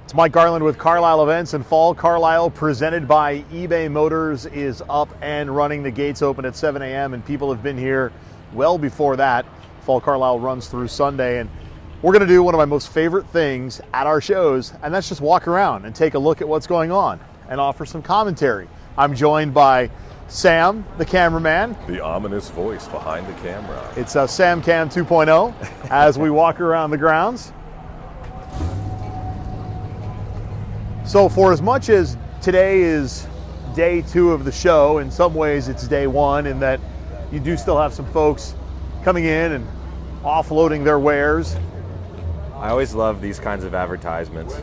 It's Mike Garland with Carlisle Events, and Fall Carlisle, presented by eBay Motors, is up and running. The gates open at 7 a.m. and people have been here well before that. Fall Carlisle runs through Sunday, and we're going to do one of my most favorite things at our shows, and that's just walk around and take a look at what's going on and offer some commentary. I'm joined by Sam, the cameraman. The ominous voice behind the camera. It's Sam Cam 2.0 as we walk around the grounds. So for as much as today is day 2 of the show, in some ways it's day 1 in that you do still have some folks coming in and offloading their wares. I always love these kinds of advertisements.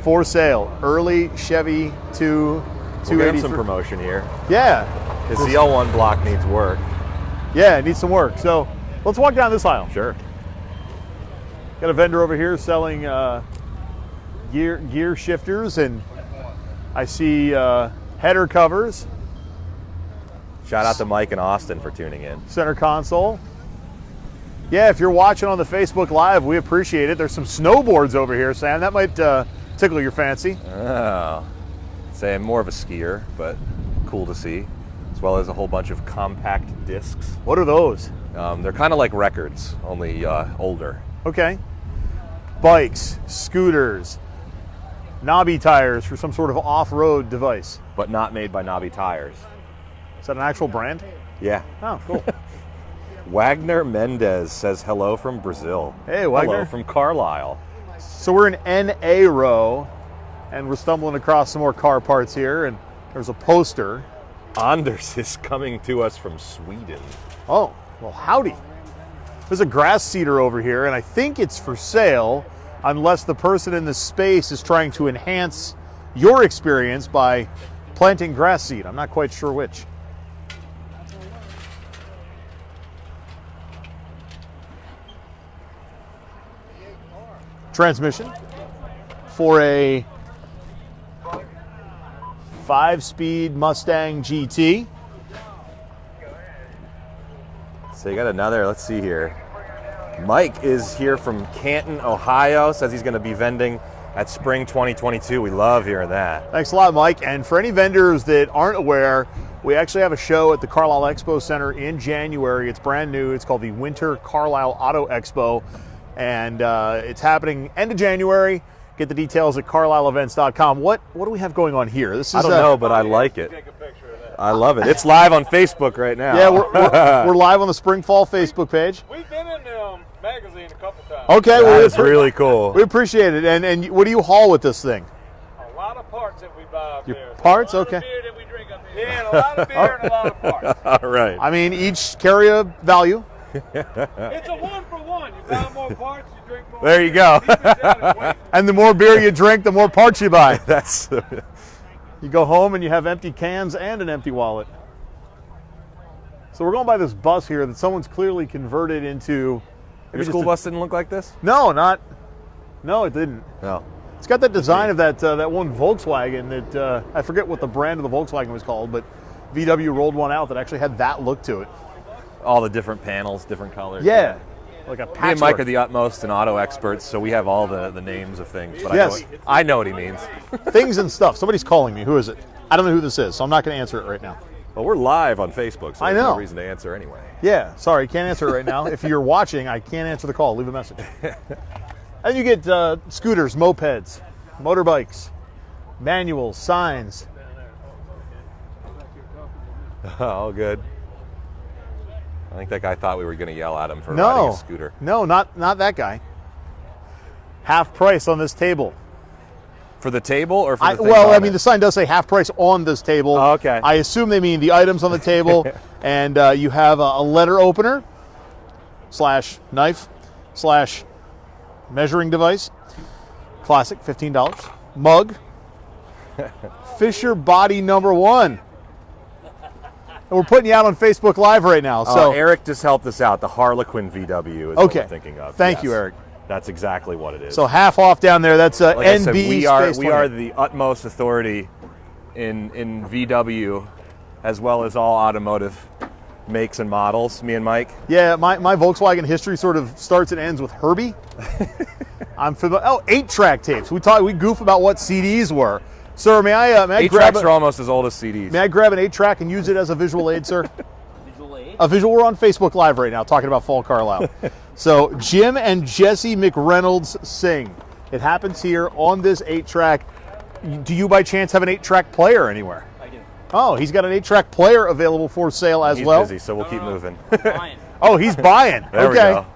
For sale, early Chevy 2 We'll get some promotion here. Yeah. His ZL1 block needs work. Yeah, it needs some work. So let's walk down this aisle. Sure. Got a vendor over here selling gear shifters, and I see header covers. Shout out to Mike and Austin for tuning in. Center console. Yeah, if you're watching on the Facebook Live, we appreciate it. There's some snowboards over here, Sam. That might tickle your fancy. Oh. Say I'm more of a skier, but cool to see. As well as a whole bunch of compact discs. What are those? They're kind of like records, only older. Okay. Bikes, scooters, knobby tires for some sort of off-road device. But not made by Knobby Tires. Is that an actual brand? Yeah. Oh, cool. Wagner Mendez says hello from Brazil. Hey, Wagner. Hello from Carlisle. So we're in NA row, and we're stumbling across some more car parts here, and there's a poster. Anders is coming to us from Sweden. Oh, well, howdy. There's a grass seeder over here, and I think it's for sale unless the person in the space is trying to enhance your experience by planting grass seed. I'm not quite sure which. Transmission for a 5-speed Mustang GT. So you got another, let's see here. Mike is here from Canton, Ohio, says he's going to be vending at Spring 2022. We love hearing that. Thanks a lot, Mike. And for any vendors that aren't aware, we actually have a show at the Carlisle Expo Center in January. It's brand new. It's called the Winter Carlisle Auto Expo. And it's happening end of January. Get the details at carlisleevents.com. What do we have going on here? This is I don't know, but I like it. I love it. It's live on Facebook right now. Yeah, we're live on the Spring Fall Facebook page. We've been in the magazine a couple times. Okay, well, that's really cool. We appreciate it. And what do you haul with this thing? A lot of parts that we buy up Your here. parts? A lot Okay. of beer that we drink up here. Yeah, and a lot of beer and a lot of parts. All right. I mean, each carry a value. It's a 1-for-1. You buy more parts, you drink more. There you go. Keep it down and wait. And the more beer you drink, the more parts you buy. That's You go home and you have empty cans and an empty wallet. So we're going by this bus here that someone's clearly converted into. Your school bus didn't look like this? No, it didn't. No. It's got that design of that one Volkswagen that I forget what the brand of the Volkswagen was called, but VW rolled one out that actually had that look to it. All the different panels, different colors. Yeah, like a Me patchwork. and Mike are the utmost and auto experts, so we have all the names of things. But Yes. I know what he means. Things and stuff. Somebody's calling me. Who is it? I don't know who this is, so I'm not going to answer it right now. Well, we're live on Facebook, so I there's know. no reason to answer anyway. Yeah, sorry, can't answer it right now. If you're watching, I can't answer the call. Leave a message. And you get scooters, mopeds, motorbikes, manuals, signs. All good. I think that guy thought we were going to yell at him for riding a scooter. No, not that guy. Half price on this table. For the table or for the thing Well, on I mean, it? the sign does say half price on this table. Oh, okay. I assume they mean the items on the table. And you have a letter opener / knife / measuring device. Classic, $15. Mug. Fisher body number 1. And we're putting you out on Facebook Live right now. So Eric just helped us out. The Harlequin VW is what we're thinking of. Thank you, Eric. That's exactly what it is. So half off down there. That's like NB I said, we Space are 20. the utmost authority in VW, as well as all automotive makes and models. Me and Mike. Yeah, my Volkswagen history sort of starts and ends with Herbie. I'm for the 8-track tapes. We goof about what CDs were. Sir, may I grab 8-tracks are almost as old as CDs. May I grab an 8-track and use it as a visual aid, sir? Visual aid? A visual. We're on Facebook Live right now talking about Fall Carlisle. So Jim and Jesse McReynolds sing. It happens here on this 8-track. Do you by chance have an 8-track player anywhere? I do. Oh, he's got an 8-track player available for sale as He's well. busy, so we'll keep moving. Buying. Oh, he's buying. There okay. we go.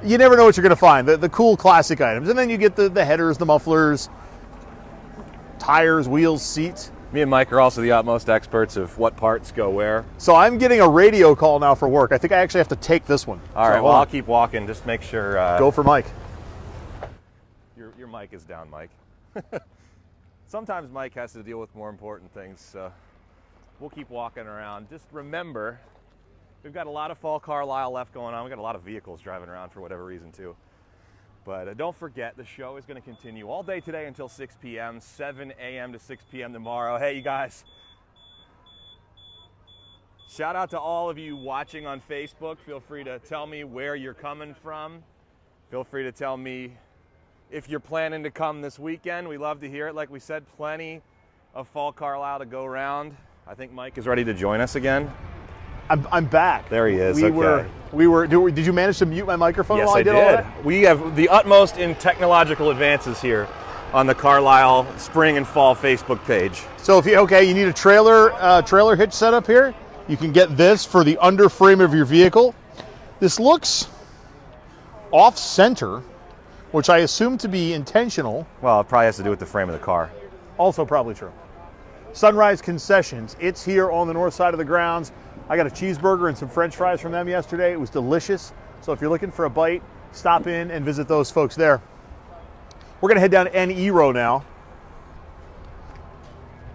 You never know what you're going to find. The cool classic items. And then you get the headers, the mufflers, tires, wheels, seats. Me and Mike are also the utmost experts of what parts go where. So I'm getting a radio call now for work. I think I actually have to take this one. All So right, hold well, on. I'll keep walking. Just make sure Go for Mike. your mic is down, Mike. Sometimes Mike has to deal with more important things, so we'll keep walking around. Just remember, we've got a lot of Fall Carlisle left going on. We've got a lot of vehicles driving around for whatever reason, too. But don't forget, the show is going to continue all day today until 6 p.m., 7 a.m. to 6 p.m. tomorrow. Hey, you guys. Shout out to all of you watching on Facebook. Feel free to tell me where you're coming from. Feel free to tell me if you're planning to come this weekend. We love to hear it. Like we said, plenty of Fall Carlisle to go around. I think Mike is ready to join us again. I'm back. There he is. We were. Did you manage to mute my microphone Yes, while I did all did. that? We have the utmost in technological advances here on the Carlisle Spring and Fall Facebook page. So if you need a trailer hitch setup here, you can get this for the under frame of your vehicle. This looks off center, which I assume to be intentional. Well, it probably has to do with the frame of the car. Also probably true. Sunrise Concessions. It's here on the north side of the grounds. I got a cheeseburger and some French fries from them yesterday. It was delicious. So if you're looking for a bite, stop in and visit those folks there. We're going to head down NE Row now.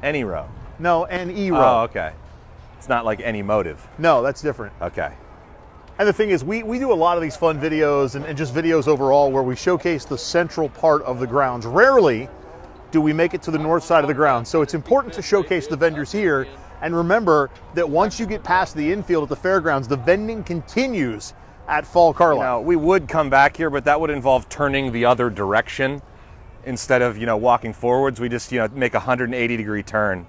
Any row. No, NE Row. Oh, okay. It's not like any motive. No, that's different. Okay. And the thing is, we do a lot of these fun videos and just videos overall where we showcase the central part of the grounds. Rarely do we make it to the north side of the grounds. So it's important to showcase the vendors here. And remember that once you get past the infield at the fairgrounds, the vending continues at Fall Carlisle. Now, we would come back here, but that would involve turning the other direction instead of, walking forwards. We just, make a 180-degree turn.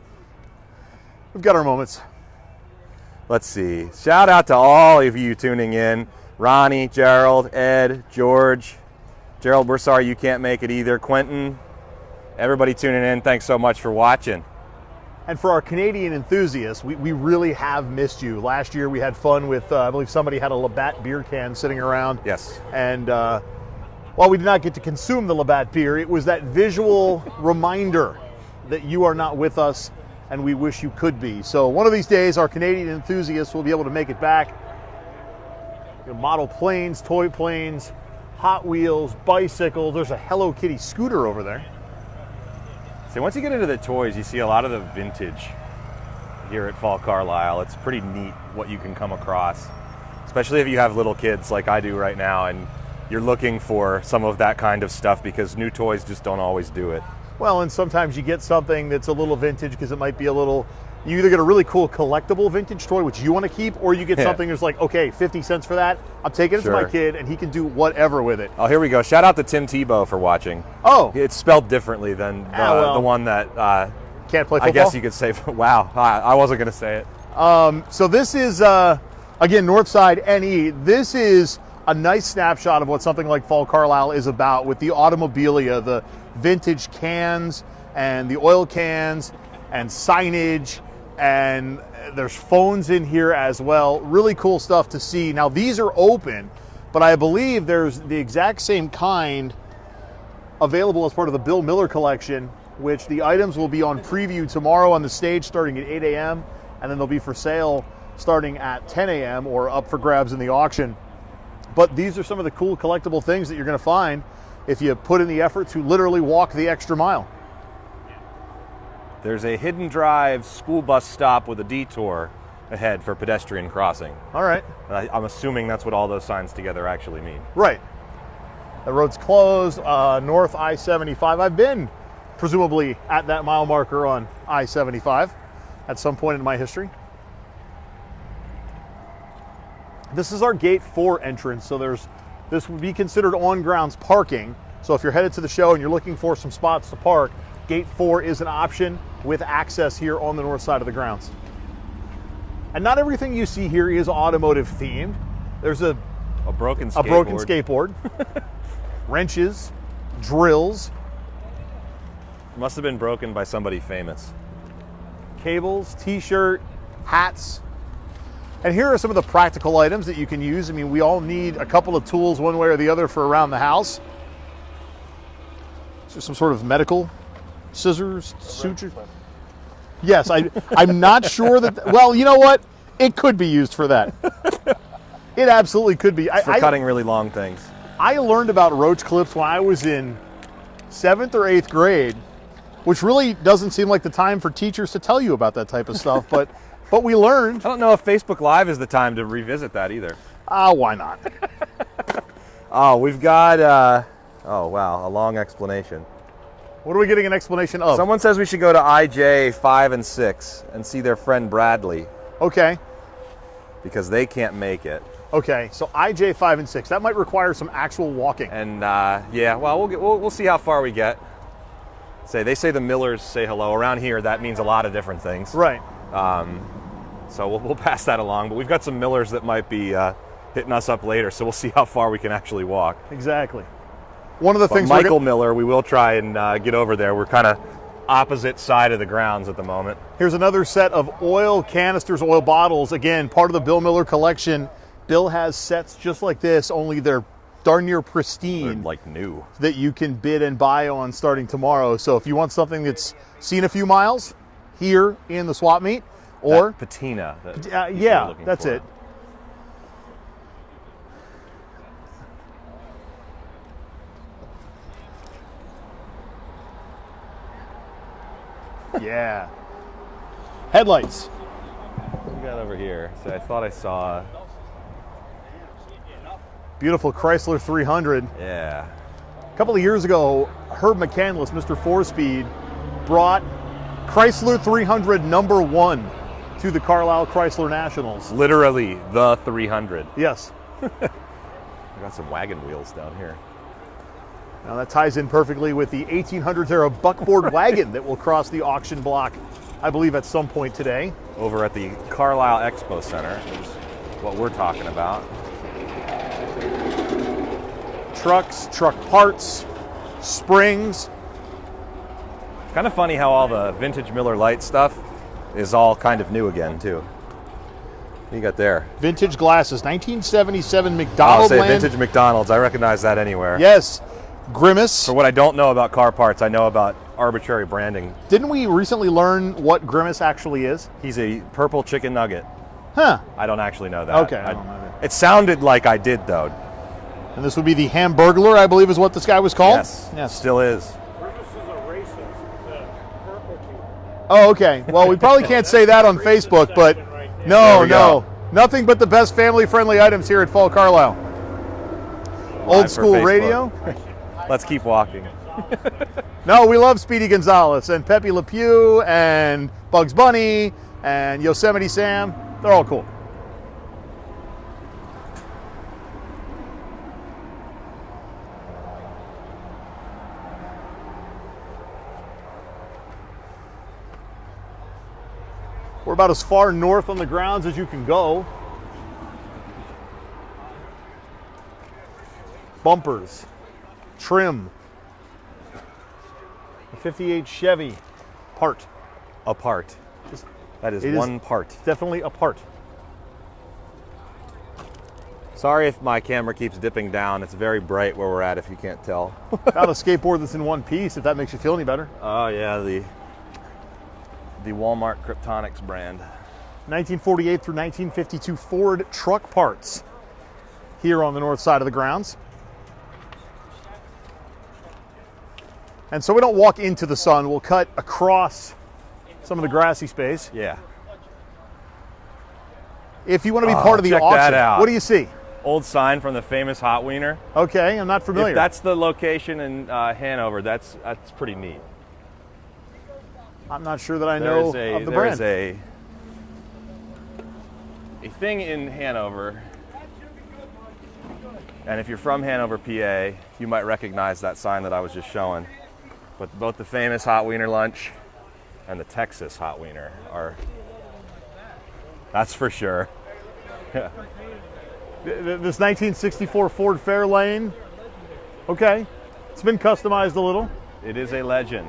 We've got our moments. Let's see. Shout out to all of you tuning in. Ronnie, Gerald, Ed, George. Gerald, we're sorry you can't make it either. Quentin, everybody tuning in, thanks so much for watching. And for our Canadian enthusiasts, we really have missed you. Last year we had fun with, I believe somebody had a Labatt beer can sitting around. Yes. And while we did not get to consume the Labatt beer, it was that visual reminder that you are not with us and we wish you could be. So one of these days, our Canadian enthusiasts will be able to make it back. Model planes, toy planes, Hot Wheels, bicycles. There's a Hello Kitty scooter over there. So once you get into the toys, you see a lot of the vintage here at Fall Carlisle. It's pretty neat what you can come across, especially if you have little kids like I do right now and you're looking for some of that kind of stuff because new toys just don't always do it. Well, and sometimes you get something that's a little vintage because it might be a little, you either get a really cool collectible vintage toy, which you want to keep, or you get something that's like, okay, 50 cents for that. I'm taking it to my kid and he can do whatever with it. Oh, here we go. Shout out to Tim Tebow for watching. Oh. It's spelled differently than the one that can't play football? I guess you could say, wow, I wasn't going to say it. So this is, again, Northside NE. This is a nice snapshot of what something like Fall Carlisle is about with the automobilia, the vintage cans and the oil cans and signage, and there's phones in here as well. Really cool stuff to see. Now these are open, but I believe there's the exact same kind available as part of the Bill Miller collection, which the items will be on preview tomorrow on the stage starting at 8 a.m. and then they'll be for sale starting at 10 a.m. or up for grabs in the auction. But these are some of the cool collectible things that you're going to find if you put in the effort to literally walk the extra mile. There's a hidden drive school bus stop with a detour ahead for pedestrian crossing. All right. I'm assuming that's what all those signs together actually mean. Right. The road's closed, north I-75. I've been presumably at that mile marker on I-75 at some point in my history. This is our gate 4 entrance, so there's This would be considered on-grounds parking. So if you're headed to the show and you're looking for some spots to park, Gate 4 is an option with access here on the north side of the grounds. And not everything you see here is automotive themed. There's a broken skateboard. A broken skateboard. Wrenches, drills. Must have been broken by somebody famous. Cables, t-shirt, hats. And here are some of the practical items that you can use. I mean, we all need a couple of tools one way or the other for around the house. So some sort of medical scissors, suture. Yes, I'm not sure that, well, you know what? It could be used for that. It absolutely could be. For cutting really long things. I learned about roach clips when I was in 7th or 8th grade, which really doesn't seem like the time for teachers to tell you about that type of stuff, but we learned. I don't know if Facebook Live is the time to revisit that either. Why not? Oh, we've got, oh wow, a long explanation. What are we getting an explanation of? Someone says we should go to IJ 5 and 6 and see their friend Bradley. Okay. Because they can't make it. Okay, so IJ 5 and 6. That might require some actual walking. And yeah, well, we'll see how far we get. They say the Millers say hello. Around here, that means a lot of different things. Right. So we'll pass that along. But we've got some Millers that might be hitting us up later, so we'll see how far we can actually walk. Exactly. One of the things Michael Miller, we will try and get over there. We're kind of opposite side of the grounds at the moment. Here's another set of oil canisters, oil bottles. Again, part of the Bill Miller collection. Bill has sets just like this, only they're darn near pristine. They're like new. That you can bid and buy on starting tomorrow. So if you want something that's seen a few miles here in the swap meet, or that patina. Yeah, that's it. Yeah. Headlights. What we got over here? So I thought I saw. Beautiful Chrysler 300. Yeah. A couple of years ago, Herb McCandless, Mr. 4Speed, brought Chrysler 300 #1 to the Carlisle Chrysler Nationals. Literally the 300. Yes. We got some wagon wheels down here. Now that ties in perfectly with the 1800s era buckboard wagon that will cross the auction block, I believe, at some point today. Over at the Carlisle Expo Center is what we're talking about. Trucks, truck parts, springs. Kind of funny how all the vintage Miller Lite stuff is all kind of new again, too. What do you got there? Vintage glasses, 1977 McDonald's. I'll say vintage McDonald's. I recognize that anywhere. Yes. Grimace. For what I don't know about car parts, I know about arbitrary branding. Didn't we recently learn what Grimace actually is? He's a purple chicken nugget. Huh. I don't actually know that. Okay. I don't know that. It sounded like I did, though. And this would be the Hamburglar, I believe is what this guy was called? Yes. Still is. Grimace is a racist. It's a purple key. Oh, okay. Well, we probably can't say that on Facebook, but no. Nothing but the best family-friendly items here at Fall Carlisle. Old school radio. Let's keep walking. No, we love Speedy Gonzalez and Pepe Le Pew and Bugs Bunny and Yosemite Sam. They're all cool. We're about as far north on the grounds as you can go. Bumpers, trim, a 58 Chevy part. A part. That is one part. Definitely a part. Sorry if my camera keeps dipping down. It's very bright where we're at, if you can't tell. Got a skateboard that's in one piece, if that makes you feel any better. Oh yeah, the Walmart Kryptonics brand. 1948 through 1952 Ford truck parts here on the north side of the grounds. And so we don't walk into the sun, we'll cut across some of the grassy space. Yeah. If you want to be part of the auction, that out. What do you see? Old sign from the famous Hot Wiener. Okay, I'm not familiar. If that's the location in Hanover, that's pretty neat. I'm not sure that I know of the brand. There's a thing in Hanover And if you're from Hanover, PA, you might recognize that sign that I was just showing. But both the famous Hot Wiener Lunch and the Texas Hot Wiener are, that's for sure. Yeah. This 1964 Ford Fairlane, okay, it's been customized a little. It is a legend.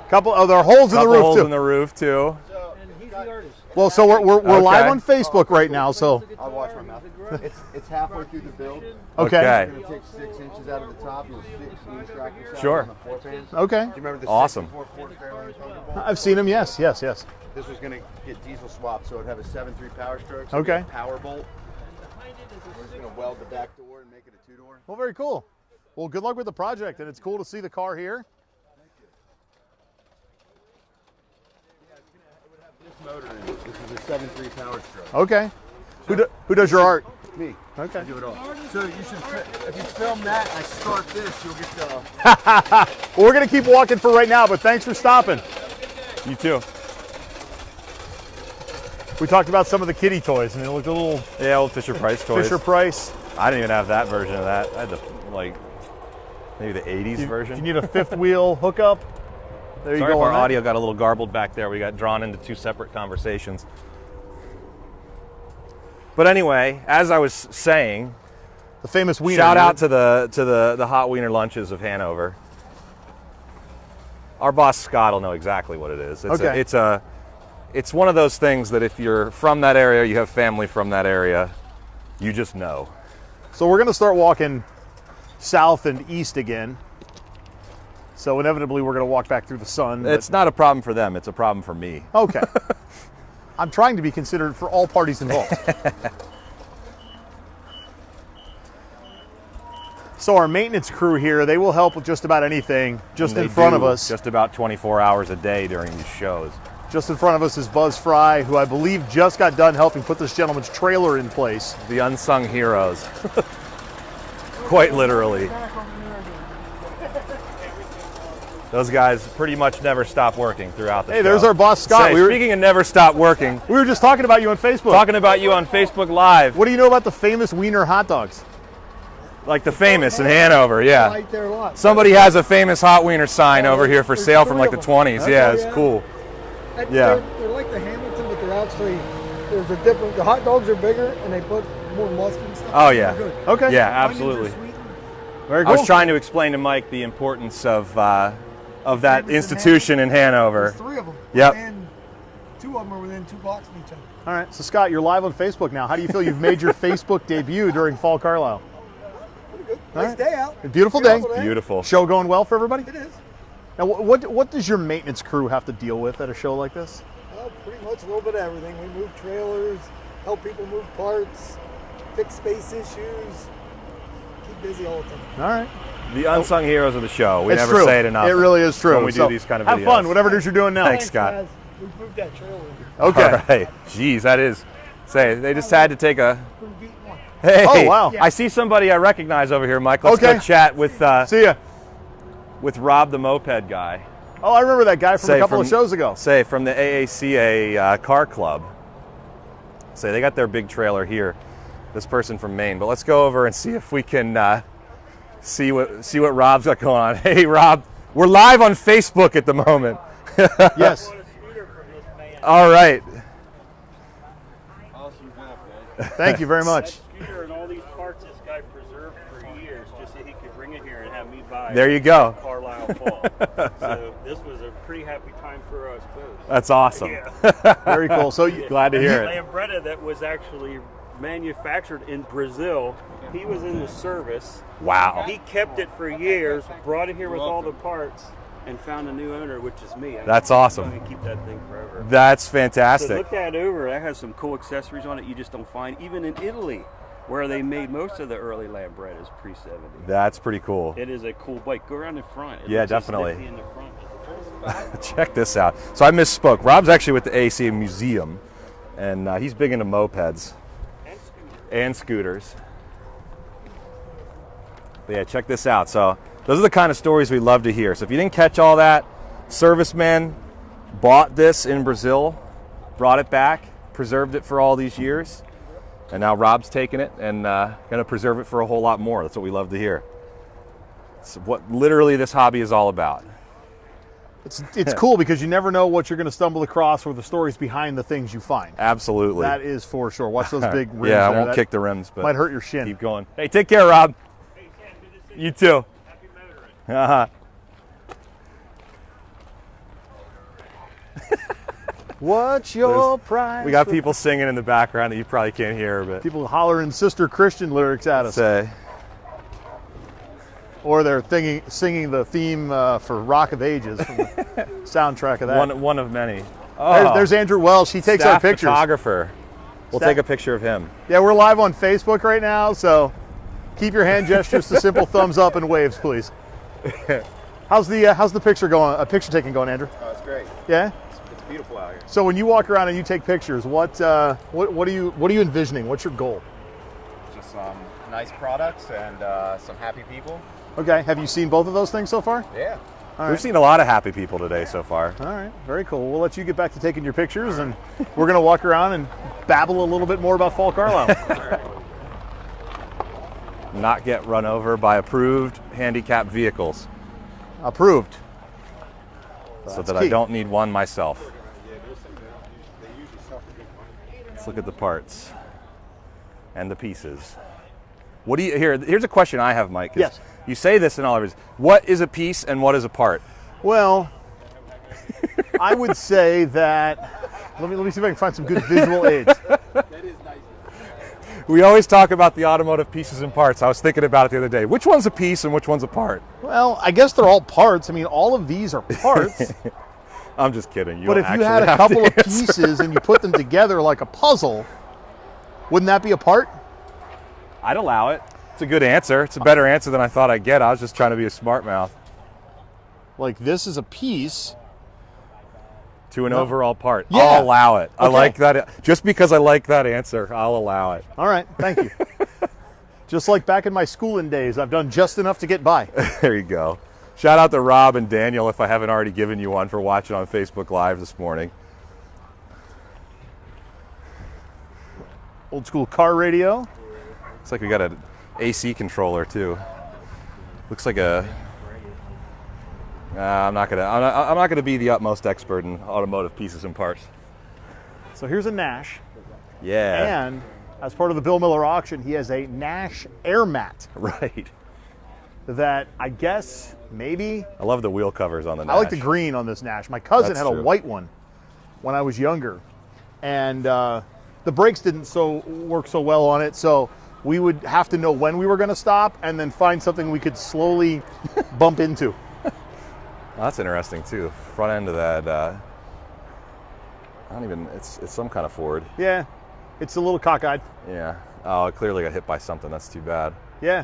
There are holes in the roof holes too. in the roof too. Well, so we're Okay. live on Facebook right now. So I'll watch my mouth. It's halfway through the build. okay. It's going to take 6 inches out of the top and 6 tractor shafts Sure. on the floor pans. Okay. Do you remember the Awesome. 64 Ford Fairlane Thunderbolt? I've seen them. Yes. This was going to get diesel swapped, so it'd have a 7.3 power stroke. So Okay. Power bolt. We're just going to weld the back door and make it a 2-door. Well, very cool. Well, good luck with the project, and it's cool to see the car here. This motor in it. This is a 7.3 power stroke. Okay. Who does your art? Me. Okay. I do it all. So you should, if you film that, I start this, you'll get the. Well, we're gonna keep walking for right now, but thanks for stopping. You too. We talked about some of the kiddie toys, and they looked a little Yeah, old Fisher Price toys. Fisher Price. I didn't even have that version of that. I had the, like, maybe the 80s If version. you need a fifth wheel hookup, there you Sorry go. if our on that. audio got a little garbled back there. We got drawn into two separate conversations. But anyway, as I was saying, The famous wiener. shout out to the Hot Wiener Lunches of Hanover. Our boss Scott will know exactly what it is. Okay. It's one of those things that if you're from that area, you have family from that area, you just know. So we're gonna start walking south and east again. So inevitably we're gonna walk back through the sun. but- It's not a problem for them, it's a problem for me. Okay. I'm trying to be considerate for all parties involved. So our maintenance crew here, they will help with just about anything just And in they front do of us. just about 24 hours a day during these shows. Just in front of us is Buzz Fry, who I believe just got done helping put this gentleman's trailer in place. The unsung heroes. Quite literally. Those guys pretty much never stop working throughout the show. Hey, there's our boss, Scott. Say, speaking of never stop working, We were just talking about you on Facebook. talking about you on Facebook Live, What do you know about the famous Wiener hot dogs? like the famous in Hanover, yeah. Right there a lot. Somebody has a famous hot wiener sign over here for there's sale from three like the of them. 20s. Yeah, it's yeah. cool. And Yeah. They're like the Hamilton, but they're actually, there's a different, the hot dogs are bigger and they put more mustard and stuff. Oh, yeah. They're good. Okay. Yeah, Onions are absolutely. sweet. Very I cool. was trying to explain to Mike the importance of that Famous in institution in Hanover. There's 3 of them. Yep. And 2 of them are within 2 blocks of each other. All right, so Scott, you're live on Facebook now. How do you feel you've made your Facebook debut during Fall Carlisle? Pretty good. All Nice right. day out. A beautiful day. Beautiful. Show going well for everybody? It is. Now, what does your maintenance crew have to deal with at a show like this? Well, pretty much a little bit of everything. We move trailers, help people move parts, fix space issues, keep busy all the time. All right. The unsung heroes of the show. We It's never true. say it enough. It really is true. When we do these kind of have videos. fun, whatever it is you're doing now. Thanks, Scott. guys. We moved that trailer. Okay. All right. Jeez, that is. Say, they just had to take a. We beat one. Hey, Oh, wow. I see somebody I recognize over here, Mike. Let's Okay. go chat with See ya. Rob the moped guy. Oh, I remember that guy from Say, a couple from- of shows ago. Say from the AACA car club. Say they got their big trailer here. This person from Maine, but let's go over and see if we can see what Rob's got going on. Hey, Rob, we're live on Facebook at the moment. Yes. All right. Awesome job, guys. Thank you very much. That scooter and all these parts this guy preserved for years just so he could bring it here and have me buy There you go. Carlisle Fall. So this was a pretty happy time for us both. That's awesome. Yeah. Very cool. So you, Glad to hear it. Lambretta that was actually manufactured in Brazil. He was in the service. Wow. He kept it for years, brought it here with all the parts, and found a new owner, which is me. That's awesome. I'm gonna keep that thing forever. That's So fantastic. look that over. That has some cool accessories on it you just don't find even in Italy, where they made most of the early Lambrettas pre-70. That's pretty cool. It is a cool bike. Go around the front. It Yeah, looks just definitely. nifty in the front. Check this out. So I misspoke. Rob's actually with the AACA Museum, and he's big into mopeds and scooters. But yeah, check this out. So those are the kind of stories we love to hear. So if you didn't catch all that, serviceman bought this in Brazil, brought it back, preserved it for all these years, And now Rob's taking it and going to preserve it for a whole lot more. That's what we love to hear. It's what literally this hobby is all about. It's cool because you never know what you're going to stumble across or the stories behind the things you find. Absolutely. That is for sure. Watch those big rims. Yeah, I there. won't kick the rims, but might hurt your shin. keep going. Hey, take care, Rob. Hey, Sam, good to see you. You too. Happy motoring. Uh-huh. What's your price? We got people singing in the background that you probably can't hear, but people hollering Sister Christian lyrics at us. Say. Or they're singing the theme for Rock of Ages from the soundtrack of that. One of many. Oh, there's Andrew Wells. He takes our staff pictures. photographer. We'll take a picture of him. Yeah, we're live on Facebook right now, so keep your hand gestures to simple thumbs up and waves, please. How's the picture going? Picture taking going, Andrew? Oh, it's great. Yeah. It's beautiful out here. So when you walk around and you take pictures, what are you envisioning? What's your goal? Just some nice products and some happy people. Okay. Have you seen both of those things so far? Yeah. We've seen a lot of happy people today so far. All right. Very cool. We'll let you get back to taking your pictures, and we're going to walk around and babble a little bit more about Fall Carlisle. Not get run over by approved handicapped vehicles. Approved. So That's that key. I don't need one myself. Let's look at the parts and the pieces. What do you here's a question I have, Mike. Yes. You say this in all of it. What is a piece and what is a part? Well, I would say that. Let me see if I can find some good visual aids. We always talk about the automotive pieces and parts. I was thinking about it the other day. Which one's a piece and which one's a part? Well, I guess they're all parts. I mean, all of these are parts. I'm just kidding. But if you had a couple of pieces and you put them together like a puzzle, wouldn't that be a part? I'd allow it. It's a good answer. It's a better answer than I thought I'd get. I was just trying to be a smart mouth. Like this is a piece To an overall part. Yeah. I'll allow it. I Okay. like that. Just because I like that answer, I'll allow it. All right, thank you. Just like back in my schooling days, I've done just enough to get by. There you go. Shout out to Rob and Daniel if I haven't already given you one for watching on Facebook Live this morning. Old school car radio. Looks like we got an AC controller too. Looks like a. I'm not gonna be the utmost expert in automotive pieces and parts. So here's a Nash, Yeah. and as part of the Bill Miller auction, he has a Nash air mat Right. that I guess maybe. I love the wheel covers on the Nash. I like the green on this Nash. My cousin That's had a true. white one when I was younger, and the brakes didn't work so well on it, so we would have to know when we were going to stop and then find something we could slowly bump into. Oh, that's interesting too. Front end of that. I don't even. It's some kind of Ford. Yeah, it's a little cockeyed. Yeah. Oh, it clearly got hit by something. That's too bad. Yeah,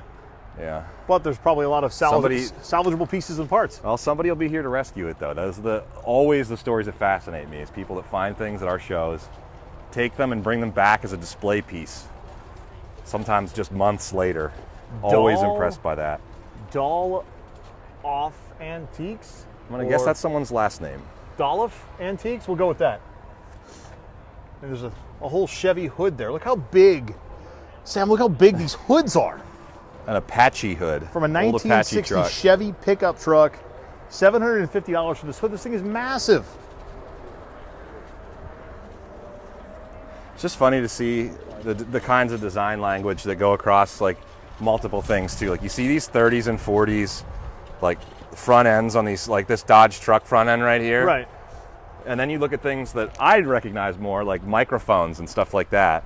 Yeah. but there's probably a lot of salvageable pieces and parts. Well, somebody will be here to rescue it, though. Those are always the stories that fascinate me, is people that find things at our shows, take them and bring them back as a display piece. Sometimes just months later. Always Doll- impressed by that. Doll Off Antiques? I'm going to guess Or that's someone's last name. Dolph Antiques? We'll go with that. And there's a whole Chevy hood there. Look how big, Sam, look how big these hoods are. An Apache hood. From a Old Apache 1960 truck. Chevy pickup truck, $750 for this hood. This thing is massive. It's just funny to see the kinds of design language that go across like multiple things too. Like you see these 30s and 40s, like front ends on these, like this Dodge truck front end right here. Right. And then you look at things that I'd recognize more, like microphones and stuff like that.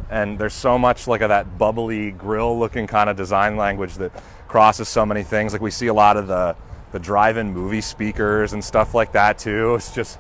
And there's so much like of that bubbly grill looking kind of design language that crosses so many things. Like we see a lot of the drive-in movie speakers and stuff like that too. It's just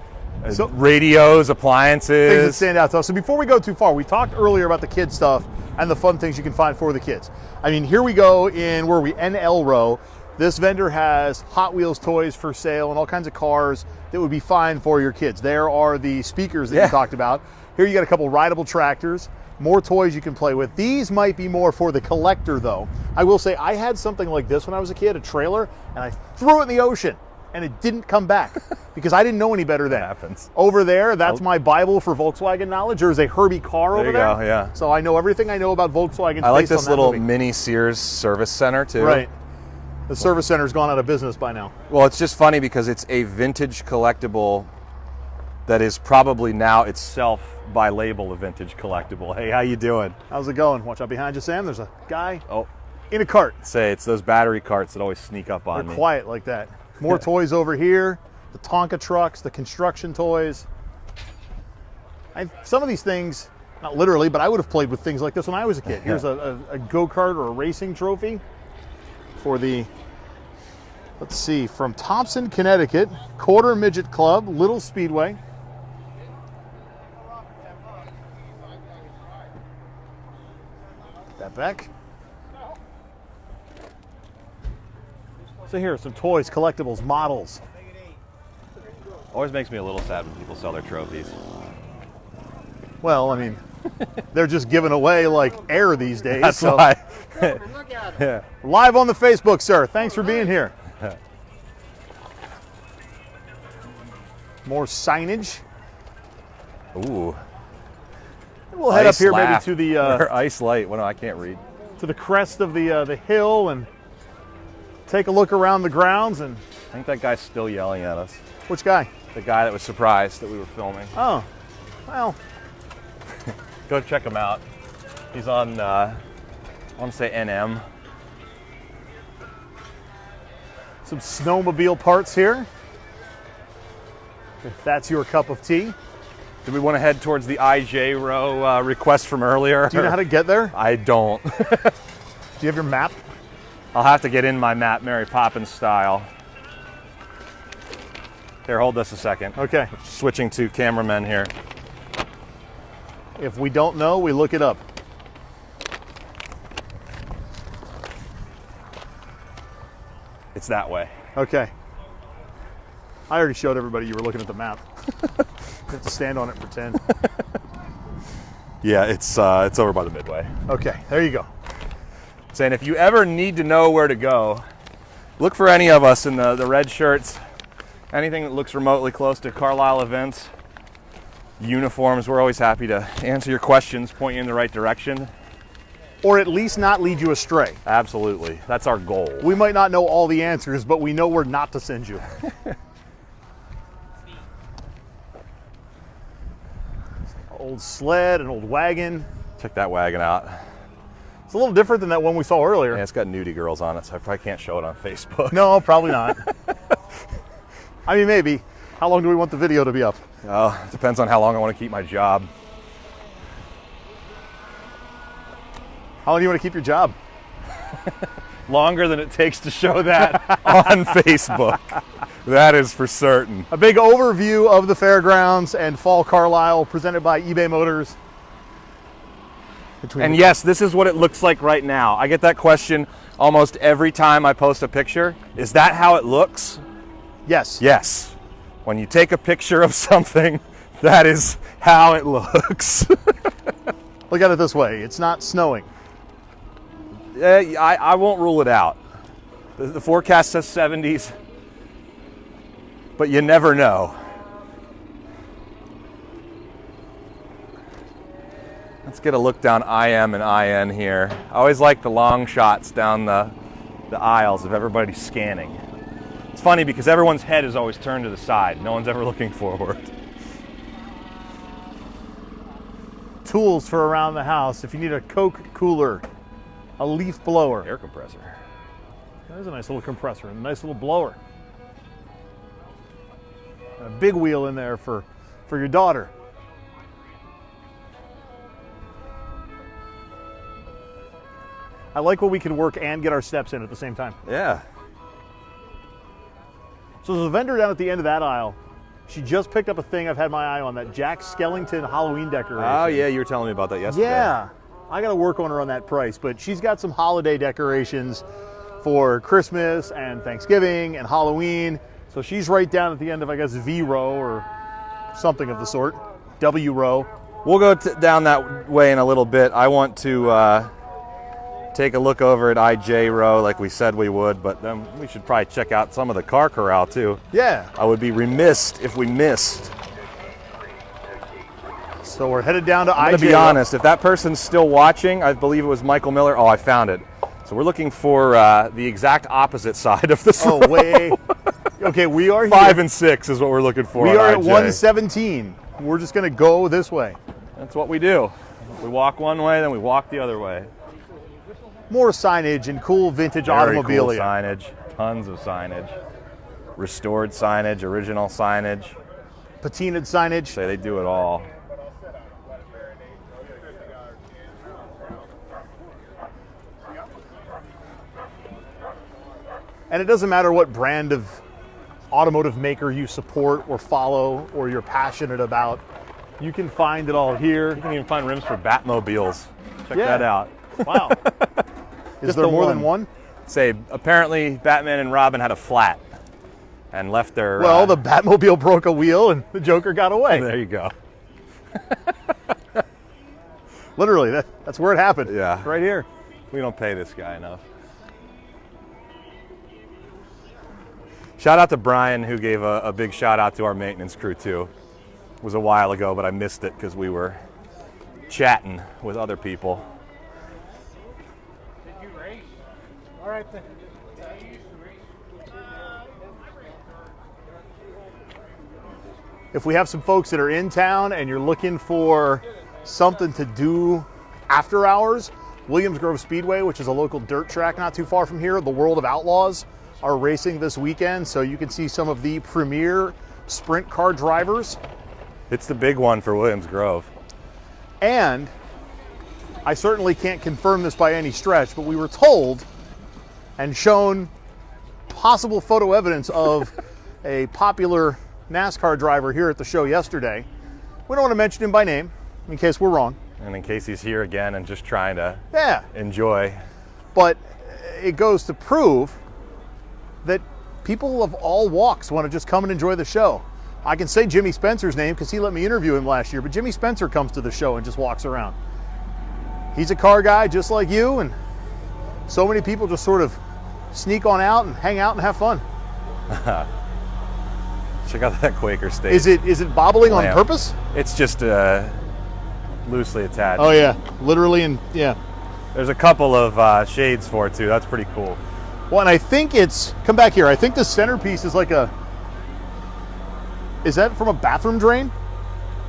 radios, appliances. Things that stand out to us. So before we go too far, we talked earlier about the kid stuff and the fun things you can find for the kids. I mean, here we go in, where are we? NL row. This vendor has Hot Wheels toys for sale and all kinds of cars that would be fine for your kids. There are the speakers that you talked about. Here you got a couple rideable tractors, more toys you can play with. These might be more for the collector though. I will say I had something like this when I was a kid, a trailer, and I threw it in the ocean. and it didn't come back because I didn't know any better then. That happens. Over there, that's my Bible for Volkswagen knowledge. There's a Herbie car over there. There you go, yeah. So I know everything I know about Volkswagen. I like based on this that little movie. mini Sears service center too. Right. The service center's gone out of business by now. Well, it's just funny because it's a vintage collectible that is probably now itself by label a vintage collectible. Hey, how you doing? How's it going? Watch out behind you, Sam. There's a guy Oh, in a cart. say it's those battery carts that always sneak up on They're me. quiet like that. More toys over here. The Tonka trucks, the construction toys. Some of these things, not literally, but I would have played with things like this when I was a kid. Here's a go-kart or a racing trophy for the, let's see, from Thompson, Connecticut, Quarter Midget Club, Little Speedway. That back. So here are some toys, collectibles, models. Always makes me a little sad when people sell their trophies. Well, I mean, they're just giving away like air these days. That's so. why. Yeah. Live on the Facebook, sir. Thanks for being here. More signage. Ooh. We'll head up Ice here laugh. maybe to the Or ice light. Well, no, I can't read. crest of the hill and take a look around the grounds. And I think that guy's still yelling at us. which guy? The guy that was surprised that we were filming. Oh, well, Go check him out. He's on, I want to say NM. some snowmobile parts here. If that's your cup of tea. Do we want to head towards the IJ row request from earlier? Do you know how to get there? I don't. Do you have your map? I'll have to get in my map Mary Poppins style. Here, hold this a second. Okay. Switching to cameramen here. If we don't know, we look it up. It's that way. Okay. I already showed everybody you were looking at the map. You have to stand on it and pretend. Yeah, it's over by the Midway. Okay, there you go. Saying if you ever need to know where to go, look for any of us in the red shirts. Anything that looks remotely close to Carlisle events, uniforms. We're always happy to answer your questions, point you in the right direction. Or at least not lead you astray. Absolutely. That's our goal. We might not know all the answers, but we know where not to send you. Old sled, an old wagon. Check that wagon out. It's a little different than that one we saw earlier. Yeah, it's got nudie girls on it, so I probably can't show it on Facebook. No, probably not. I mean, maybe. How long do we want the video to be up? Oh, it depends on how long I want to keep my job. How long do you want to keep your job? Longer than it takes to show that on Facebook. That is for certain. A big overview of the fairgrounds and Fall Carlisle presented by eBay Motors. And yes, this is what it looks like right now. I get that question almost every time I post a picture. Is that how it looks? Yes. Yes. When you take a picture of something, that is how it looks. Look at it this way. It's not snowing. I won't rule it out. The forecast says 70s, but you never know. Let's get a look down IM and IN here. I always like the long shots down the aisles of everybody scanning. It's funny because everyone's head is always turned to the side. No one's ever looking forward. Tools for around the house. If you need a Coke cooler, a leaf blower. Air compressor. There's a nice little compressor and a nice little blower. And a big wheel in there for your daughter. I like when we can work and get our steps in at the same time. Yeah. So there's a vendor down at the end of that aisle. She just picked up a thing I've had my eye on, that Jack Skellington Halloween decoration. Oh yeah, you were telling me about that yesterday. Yeah. I got to work on her on that price, but she's got some holiday decorations for Christmas and Thanksgiving and Halloween. So she's right down at the end of, I guess, V row or something of the sort. W row. We'll go down that way in a little bit. I want to take a look over at IJ Row like we said we would, but then we should probably check out some of the car corral too. Yeah. I would be remiss if we missed. So we're headed down to I'm going to be honest, if that person's still watching, I believe it was Michael Miller. Oh, I found it. So we're looking for the exact opposite side of this row. Oh, way. Okay, we are 5 and 6 is what we're looking for. We on are at IJ. 117. We're just going to go this way. That's what we do. We walk one way, then we walk the other way. More signage and cool vintage Very automobilia. cool signage, tons of signage. Restored signage, original signage. Patinaed signage. Say they do it all. And it doesn't matter what brand of automotive maker you support or follow or you're passionate about. You can find it all here. You can even find rims for Batmobiles. Check Yeah. that out. Wow. Is Just there the more one. than one? Say, apparently Batman and Robin had a flat and left their... Well, the Batmobile broke a wheel and the Joker got away. There you go. Literally, that's where it happened. Yeah. Right here. We don't pay this guy enough. Shout out to Brian, who gave a big shout out to our maintenance crew too. It was a while ago, but I missed it because we were chatting with other people. Did you race? All right then. If we have some folks that are in town and you're looking for something to do after hours, Williams Grove Speedway, which is a local dirt track not too far from here, the World of Outlaws, are racing this weekend, so you can see some of the premier sprint car drivers. It's the big one for Williams Grove. And I certainly can't confirm this by any stretch, but we were told and shown possible photo evidence of a popular NASCAR driver here at the show yesterday. We don't want to mention him by name in case we're wrong. And in case he's here again and just trying to Yeah, enjoy. but it goes to prove that people of all walks want to just come and enjoy the show. I can say Jimmy Spencer's name because he let me interview him last year, but Jimmy Spencer comes to the show and just walks around. He's a car guy just like you, and so many people just sort of sneak on out and hang out and have fun. Check out that Quaker State. Is it bobbling on Lamp. purpose? It's just loosely attached. Oh yeah, literally, and yeah. There's a couple of shades for it too. That's pretty cool. Well, and I think it's, come back here, I think the centerpiece is like is that from a bathroom drain?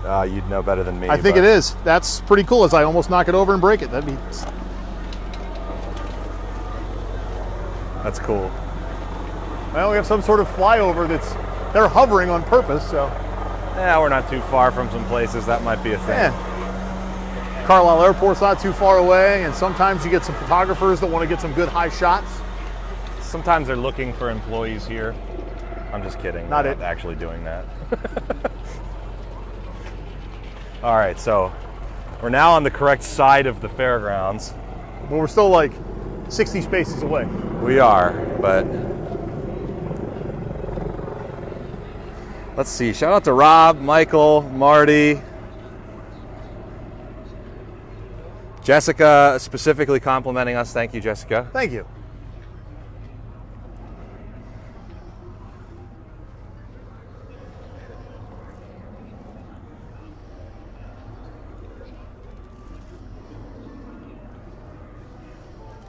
You'd know better than me. I think it is. That's pretty cool as I almost knock it over and break it. That'd be... That's cool. Well, we have some sort of flyover they're hovering on purpose, so. Yeah, we're not too far from some places. That might be a thing. Yeah. Carlisle Airport's not too far away, and sometimes you get some photographers that want to get some good high shots. Sometimes they're looking for employees here. I'm just kidding. Not They're it. actually doing that. All right, so we're now on the correct side of the fairgrounds. But we're still like 60 spaces away. We are, but let's see. Shout out to Rob, Michael, Marty, Jessica specifically complimenting us. Thank you, Jessica. Thank you.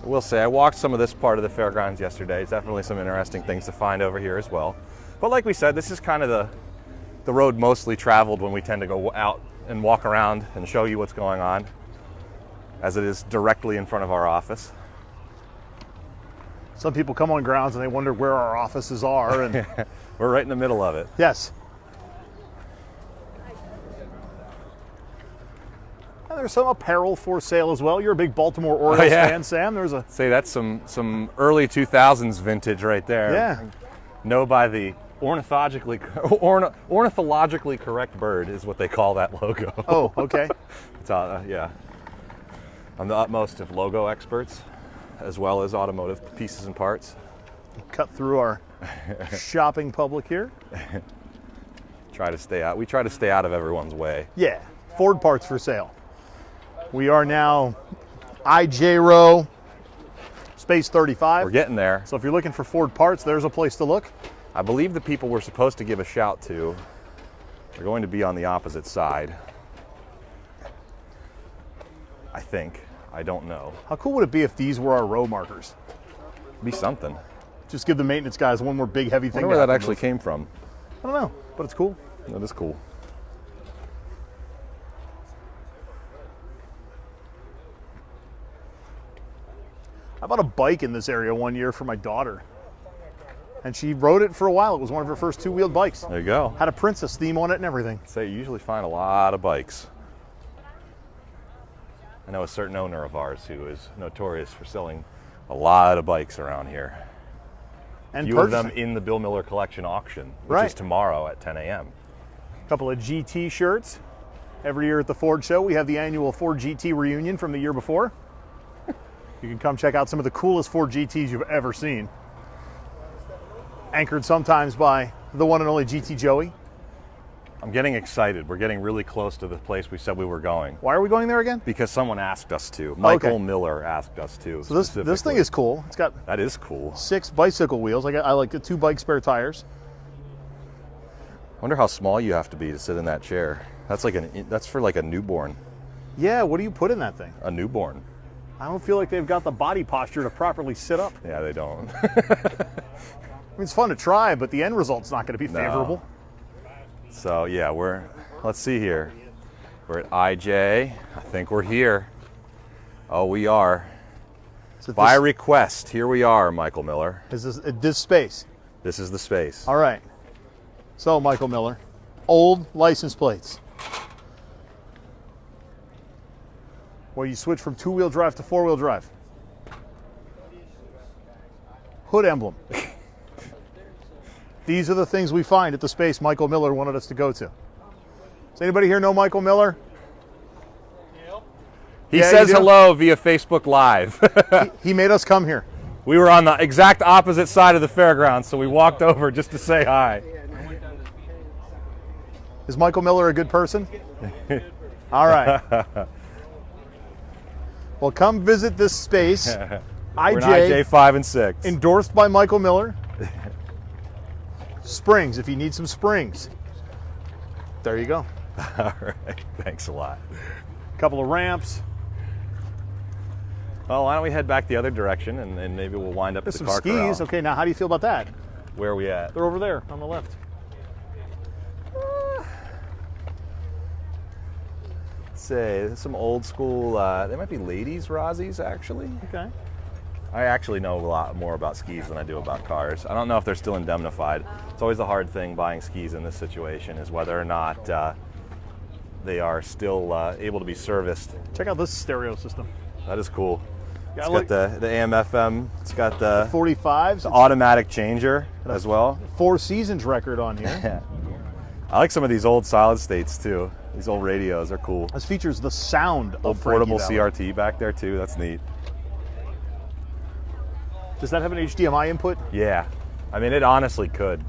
I will say, I walked some of this part of the fairgrounds yesterday. It's definitely some interesting things to find over here as well. But like we said, this is kind of the road mostly traveled when we tend to go out and walk around and show you what's going on, as it is directly in front of our office. Some people come on grounds and they wonder where our offices are. And We're right in the middle of it. yes. And there's some apparel for sale as well. You're a big Baltimore Orioles yeah. fan, Sam. There's a Say that's some early 2000s vintage right there. Yeah. Know by the ornithologically correct bird is what they call that logo. Oh, okay. It's, yeah. I'm the utmost of logo experts, as well as automotive pieces and parts. Cut through our shopping public here. Try to stay out. We try to stay out of everyone's way. Yeah, Ford parts for sale. We are now IJ Row, Space 35. We're getting there. So if you're looking for Ford parts, there's a place to look. I believe the people we're supposed to give a shout to are going to be on the opposite side. I think. I don't know. How cool would it be if these were our row markers? Be something. Just give the maintenance guys one more big heavy I thing. wonder where to that have to actually move. came from. I don't know, but it's cool. That is cool. I bought a bike in this area one year for my daughter. And she rode it for a while. It was one of her first two-wheeled bikes. There you go. Had a princess theme on it and everything. So you usually find a lot of bikes. I know a certain owner of ours who is notorious for selling a lot of bikes around here. And Few of them purchasing. in the Bill Miller Collection auction, which Right. is tomorrow at 10 a.m. A couple of GT shirts. Every year at the Ford show, we have the annual Ford GT reunion from the year before. You can come check out some of the coolest Ford GTs you've ever seen. Anchored sometimes by the one and only GT Joey. I'm getting excited. We're getting really close to the place we said we were going Why are we going there again? because someone asked us to. Michael Okay. Miller asked us to. So this thing specifically. is cool. It's got That is cool. 6 bicycle wheels. I like the 2 bike spare tires. I wonder how small you have to be to sit in that chair. That's for like a newborn. Yeah, what do you put in that thing? A newborn. I don't feel like they've got the body posture to properly sit up. Yeah, they don't. I mean, it's fun to try, but the end result's not going to be No. favorable. So yeah, let's see here. We're at IJ. I think we're here. Oh, we are. So By request, here we are, Michael Miller. is this space? This is the space. All right. So, Michael Miller, old license plates. Well, you switch from 2-wheel drive to 4-wheel drive. Hood emblem. These are the things we find at the space Michael Miller wanted us to go to. Does anybody here know Michael Miller? He Yeah, says you do? hello via Facebook Live. He made us come here. We were on the exact opposite side of the fairgrounds, so we walked over just to say hi. Is Michael Miller a good person? All right. Well, come visit this space. We're in IJ, IJ 5 and 6. endorsed by Michael Miller. Springs, if you need some springs. There you go. All right. Thanks a lot. Couple of ramps. Well, why don't we head back the other direction and maybe we'll wind up at There's the some car skis. corral. Okay, now how do you feel about that? Where are we at? They're over there on the left. Let's say there's some old school. They might be ladies' Razzies actually. Okay. I actually know a lot more about skis than I do about cars. I don't know if they're still indemnified. It's always the hard thing buying skis in this situation is whether or not they are still able to be serviced. Check out this stereo system. That is cool. Yeah, It's I like got the AM FM. It's got the 45s. It's automatic changer as well. 4 Seasons record on here. I like some of these old solid states too. These old radios are cool. This features the sound Old of Frankie portable Valli. CRT back there too. That's neat. Does that have an HDMI input? Yeah, I mean it honestly could.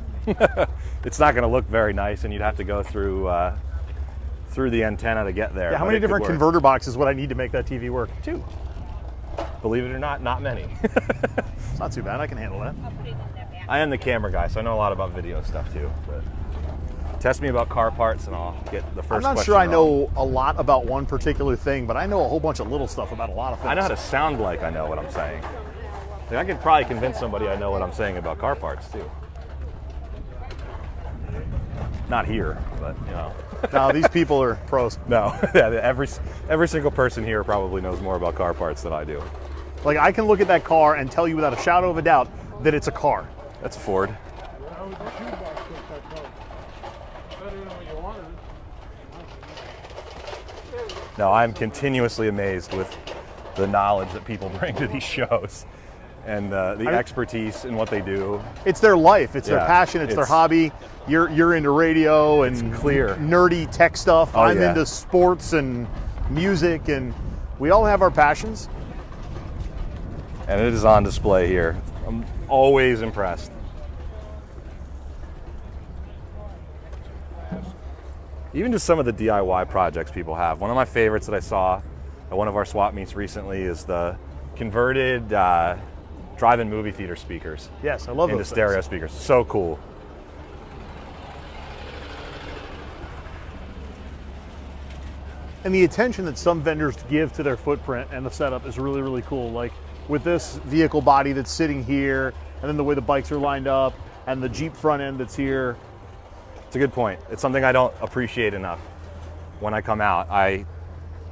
It's not going to look very nice, and you'd have to go through the antenna to get there. Yeah, how but many it could different work. converter boxes would I need to make that TV work? 2. Believe it or not many. It's not too bad. I can handle that. I am the camera guy, so I know a lot about video stuff too. But test me about car parts, and I'll get the first. I'm not question sure I wrong. know a lot about one particular thing, but I know a whole bunch of little stuff about a lot of things. I know how to sound like I know what I'm saying. Like, I could probably convince somebody I know what I'm saying about car parts too. Not here, but you know. No, these people are pros. No, yeah, every single person here probably knows more about car parts than I do. Like, I can look at that car and tell you without a shadow of a doubt that it's a car. That's a Ford. No, I'm continuously amazed with the knowledge that people bring to these shows and the expertise in what they do. It's their life. It's their Yeah, passion. It's their it's- hobby. You're into radio and clear. nerdy tech stuff. Oh, I'm yeah. into sports and music, and we all have our passions. And it is on display here. I'm always impressed. Even just some of the DIY projects people have. One of my favorites that I saw at one of our swap meets recently is the converted drive-in movie theater speakers Yes, I love into those stereo things. speakers. So cool. And the attention that some vendors give to their footprint and the setup is really, really cool. Like with this vehicle body that's sitting here, and then the way the bikes are lined up, and the Jeep front end that's here. It's a good point. It's something I don't appreciate enough. When I come out, I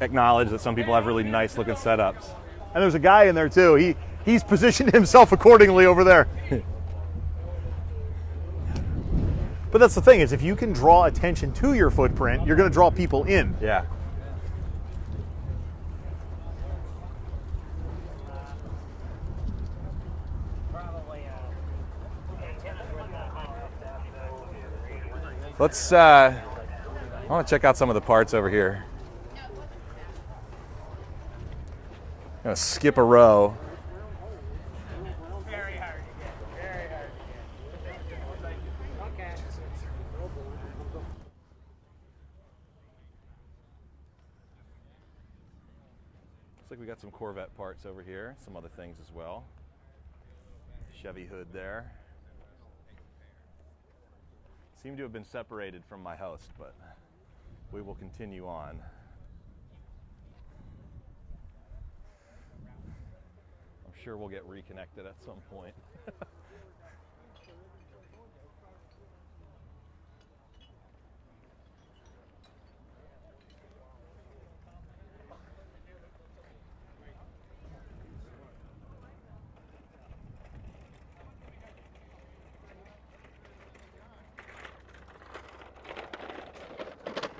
acknowledge that some people have really nice looking setups. And there's a guy in there too. He's positioned himself accordingly over there. But that's the thing, is if you can draw attention to your footprint, you're going to draw people in. Yeah. Let's, I want to check out some of the parts over here. I'm going to skip a row. Very hard to get. Very hard to get. Okay. Looks like we got some Corvette parts over here, some other things as well. Chevy hood there. Seem to have been separated from my host, but we will continue on. I'm sure we'll get reconnected at some point.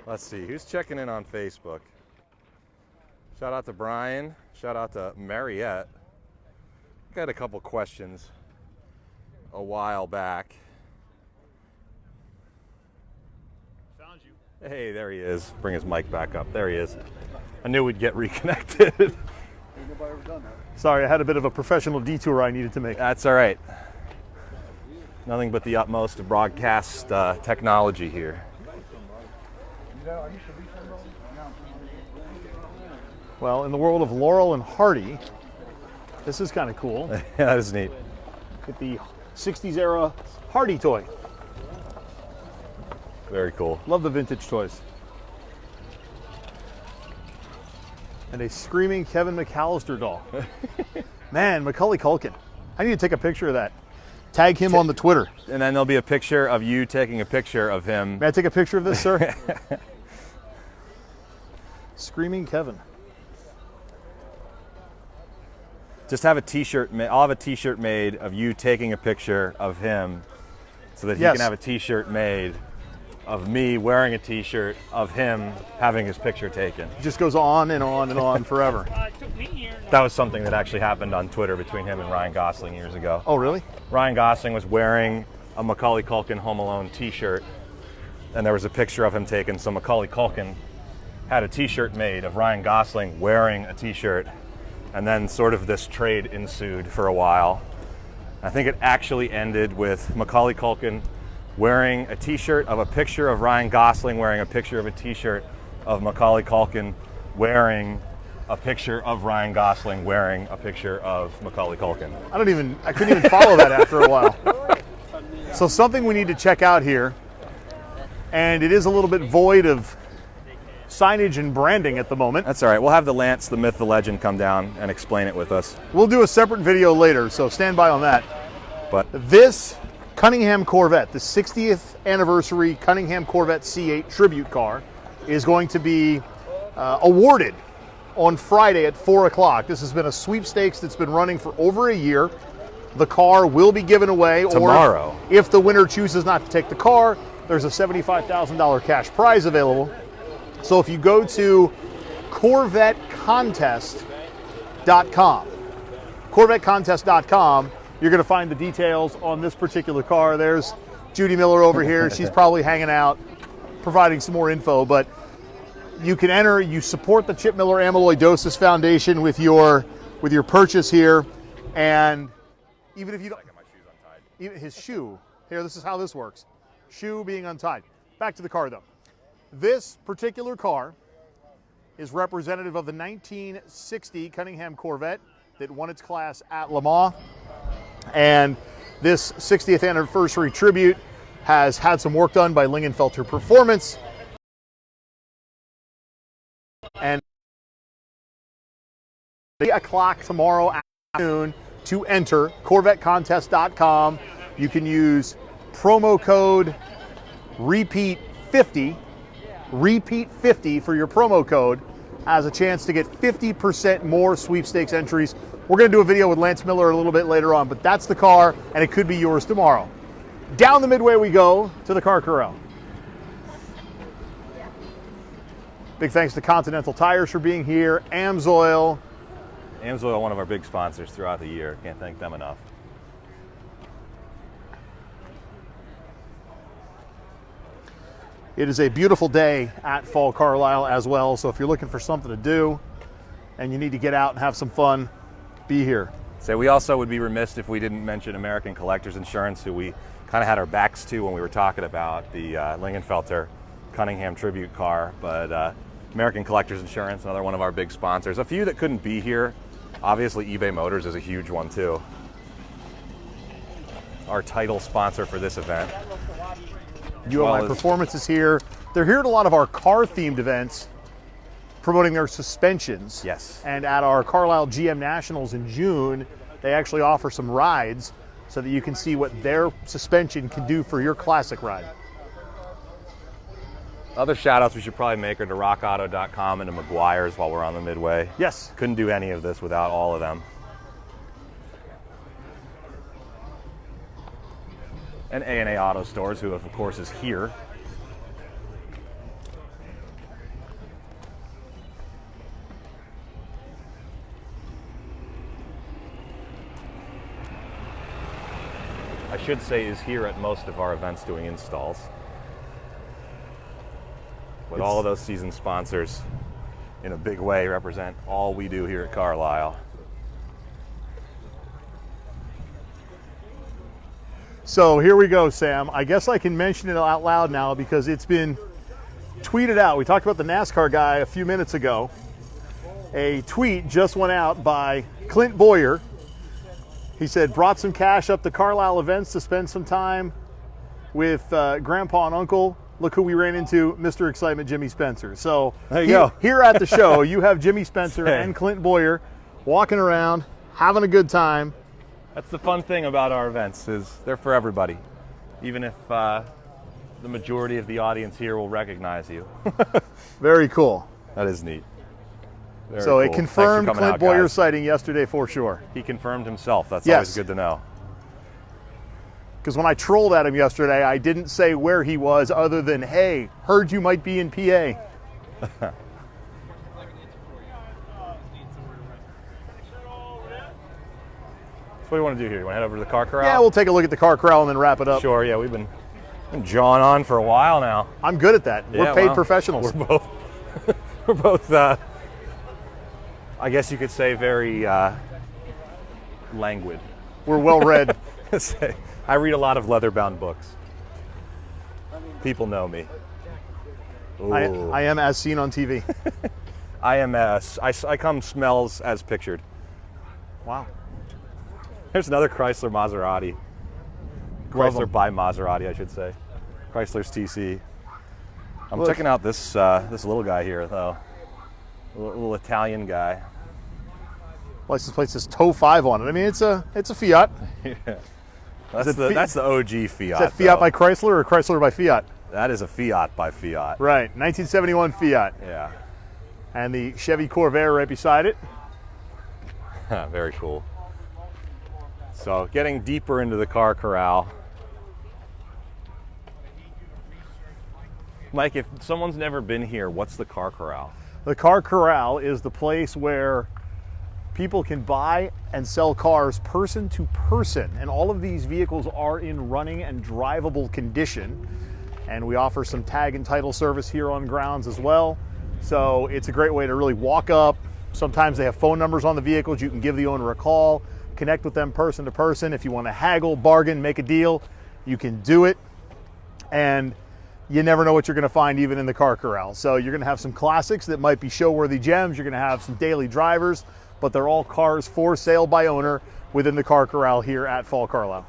Let's see, who's checking in on Facebook? Shout out to Brian, shout out to Mariette. Got a couple questions a while back. Found you. Hey, there he is. Bring his mic back up. There he is. I knew we'd get reconnected. Ain't nobody ever done that. Sorry, I had a bit of a professional detour I needed to make. That's all right. Nothing but the utmost of broadcast technology here. Well, in the world of Laurel and Hardy, this is kind of cool. Yeah, that is neat. Get the 60s era Hardy toy. Very cool. Love the vintage toys. And a screaming Kevin McAllister doll. Man, Macaulay Culkin. I need to take a picture of that. Tag him on the Twitter. And then there'll be a picture of you taking a picture of him. May I take a picture of this, sir? Screaming Kevin. Just have a t-shirt made. I'll have a t-shirt made of you taking a picture of him so that he Yes. can have a t-shirt made of me wearing a t-shirt of him having his picture taken. It just goes on and on and on forever. It took me years. That was something that actually happened on Twitter between him and Ryan Gosling years ago. Oh, really? Ryan Gosling was wearing a Macaulay Culkin Home Alone t-shirt, and there was a picture of him taken, so Macaulay Culkin had a t-shirt made of Ryan Gosling wearing a t-shirt, and then sort of this trade ensued for a while. I think it actually ended with Macaulay Culkin wearing a t-shirt of a picture of Ryan Gosling wearing a picture of a t-shirt of Macaulay Culkin wearing a picture of Ryan Gosling wearing a picture of Macaulay Culkin. I couldn't even follow that after a while. So something we need to check out here, and it is a little bit void of signage and branding at the moment. That's all right. We'll have the Lance, the myth, the legend come down and explain it with us. We'll do a separate video later, so stand by on that. But This Cunningham Corvette, the 60th anniversary Cunningham Corvette C8 tribute car, is going to be awarded on Friday at 4 o'clock. This has been a sweepstakes that's been running for over a year. The car will be given away Tomorrow. Or if the winner chooses not to take the car, there's a $75,000 cash prize available. So if you go to CorvetteContest.com, CorvetteContest.com, you're going to find the details on this particular car. There's Judy Miller over here. She's probably hanging out, providing some more info. But you can enter. You support the Chip Miller Amyloidosis Foundation with your purchase here, and even if you don't, even his shoe here. This is how this works. Shoe being untied. Back to the car though. This particular car is representative of the 1960 Cunningham Corvette that won its class at Le Mans. And this 60th anniversary tribute has had some work done by Lingenfelter Performance. And 8 o'clock tomorrow afternoon to enter CorvetteContest.com. You can use promo code REPEAT50 for your promo code as a chance to get 50% more sweepstakes entries. We're going to do a video with Lance Miller a little bit later on, but that's the car, and it could be yours tomorrow. Down the midway we go to the car corral. Big thanks to Continental Tires for being here, AMSOIL. AMSOIL, one of our big sponsors throughout the year. Can't thank them enough. It is a beautiful day at Fall Carlisle as well, so if you're looking for something to do and you need to get out and have some fun, be here. So we also would be remiss if we didn't mention American Collectors Insurance, who we kind of had our backs to when we were talking about the Lingenfelter Cunningham tribute car. But American Collectors Insurance, another one of our big sponsors. A few that couldn't be here. Obviously, eBay Motors is a huge one too. Our title sponsor for this event. UMI Performance is here. They're here at a lot of our car-themed events, promoting their suspensions. Yes. And at our Carlisle GM Nationals in June, they actually offer some rides so that you can see what their suspension can do for your classic ride. Other shout-outs we should probably make are to rockauto.com and to McGuire's while we're on the midway. Yes. Couldn't do any of this without all of them. And A&A Auto Stores, who of course is here. I should say is here at most of our events doing installs. But all of those season sponsors in a big way represent all we do here at Carlisle. So here we go, Sam. I guess I can mention it out loud now because it's been tweeted out. We talked about the NASCAR guy a few minutes ago. A tweet just went out by Clint Boyer. He said, brought some cash up to Carlisle events to spend some time with Grandpa and Uncle. Look who we ran into, Mr. Excitement, Jimmy Spencer. So there you go. Here at the show, you have Jimmy Spencer and Clint Boyer walking around, having a good time. That's the fun thing about our events, is they're for everybody. Even if the majority of the audience here will recognize you. Very cool. That is neat. Very so it cool. confirmed Clint Clint Boyer's sighting yesterday for sure. He confirmed himself. That's Yes. always good to know. Because when I trolled at him yesterday, I didn't say where he was other than, hey, heard you might be in PA. So what do you want to do here? You want to head over to the car corral? Yeah, we'll take a look at the car corral and then wrap it up. Sure, yeah, we've been jawing on for a while now. I'm good at that. We're Yeah, paid well, professionals. We're both, I guess you could say, very languid. We're well read. I read a lot of leather-bound books. People know me. I am as seen on TV. I come smells as pictured. Wow. There's another Chrysler Maserati. Love Chrysler 'em. by Maserati, I should say. Chrysler's TC. I'm Look. checking out this this little guy here, though. A little Italian guy. License plate says TOW 5 on it. I mean, it's a Fiat. Yeah. it That's the OG Fiat. Is that Fiat by Chrysler or Chrysler by Fiat? That is a Fiat by Fiat. Right, 1971 Fiat. Yeah. And the Chevy Corvair right beside it. Very cool. So getting deeper into the car corral. Mike, if someone's never been here, what's the car corral? The car corral is the place where people can buy and sell cars person to person. And all of these vehicles are in running and drivable condition. And we offer some tag and title service here on grounds as well. So it's a great way to really walk up. Sometimes they have phone numbers on the vehicles. You can give the owner a call, connect with them person to person. If you want to haggle, bargain, make a deal, you can do it. And you never know what you're going to find even in the car corral. So you're going to have some classics that might be show-worthy gems. You're going to have some daily drivers, but they're all cars for sale by owner within the car corral here at Fall Carlisle.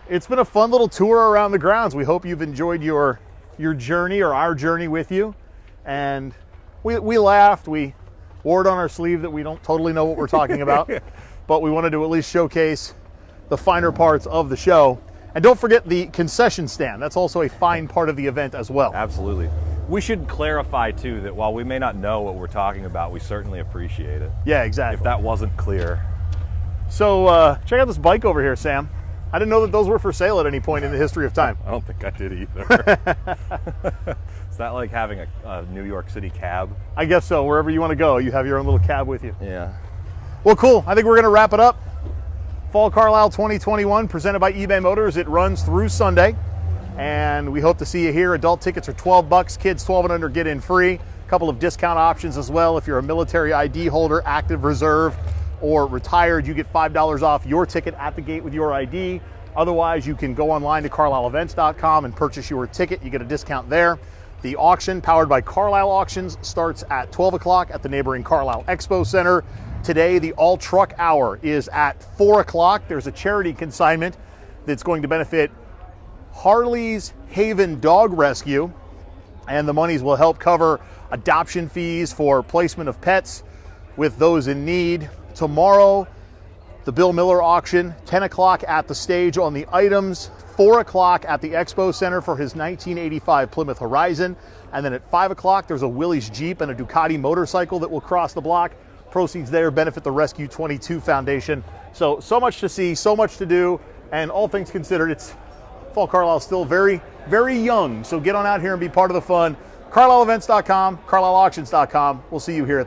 It's been a fun little tour around the grounds. We hope you've enjoyed your journey, or our journey with you. And we laughed, we wore it on our sleeve that we don't totally know what we're talking about, but we wanted to at least showcase the finer parts of the show. And don't forget the concession stand. That's also a fine part of the event as well. Absolutely. We should clarify too that while we may not know what we're talking about, we certainly appreciate it. Yeah, exactly. If that wasn't clear. So check out this bike over here, Sam. I didn't know that those were for sale at any point in the history of time. I don't think I did either. Is that like having a New York City cab? I guess so. Wherever you want to go, you have your own little cab with you. Yeah. Well, cool. I think we're going to wrap it up. Fall Carlisle 2021, presented by eBay Motors. It runs through Sunday, and we hope to see you here. Adult tickets are $12. Kids 12 and under get in free. A couple of discount options as well. If you're a military ID holder, active reserve, or retired, you get $5 off your ticket at the gate with your ID. Otherwise, you can go online to carlisleevents.com and purchase your ticket. You get a discount there. The auction, powered by Carlisle Auctions, starts at 12 o'clock at the neighboring Carlisle Expo Center. Today, the all truck hour is at 4 o'clock. There's a charity consignment that's going to benefit Harley's Haven Dog Rescue, and the monies will help cover adoption fees for placement of pets with those in need. Tomorrow, the Bill Miller auction, 10 o'clock at the stage on the items, 4 o'clock at the Expo Center for his 1985 Plymouth Horizon, and then at 5 o'clock, there's a Willys Jeep and a Ducati motorcycle that will cross the block. Proceeds there benefit the Rescue 22 Foundation. So much to see, so much to do, and all things considered, it's Fall Carlisle still very, very young. So get on out here and be part of the fun. CarlisleEvents.com, CarlisleAuctions.com. We'll see you here at the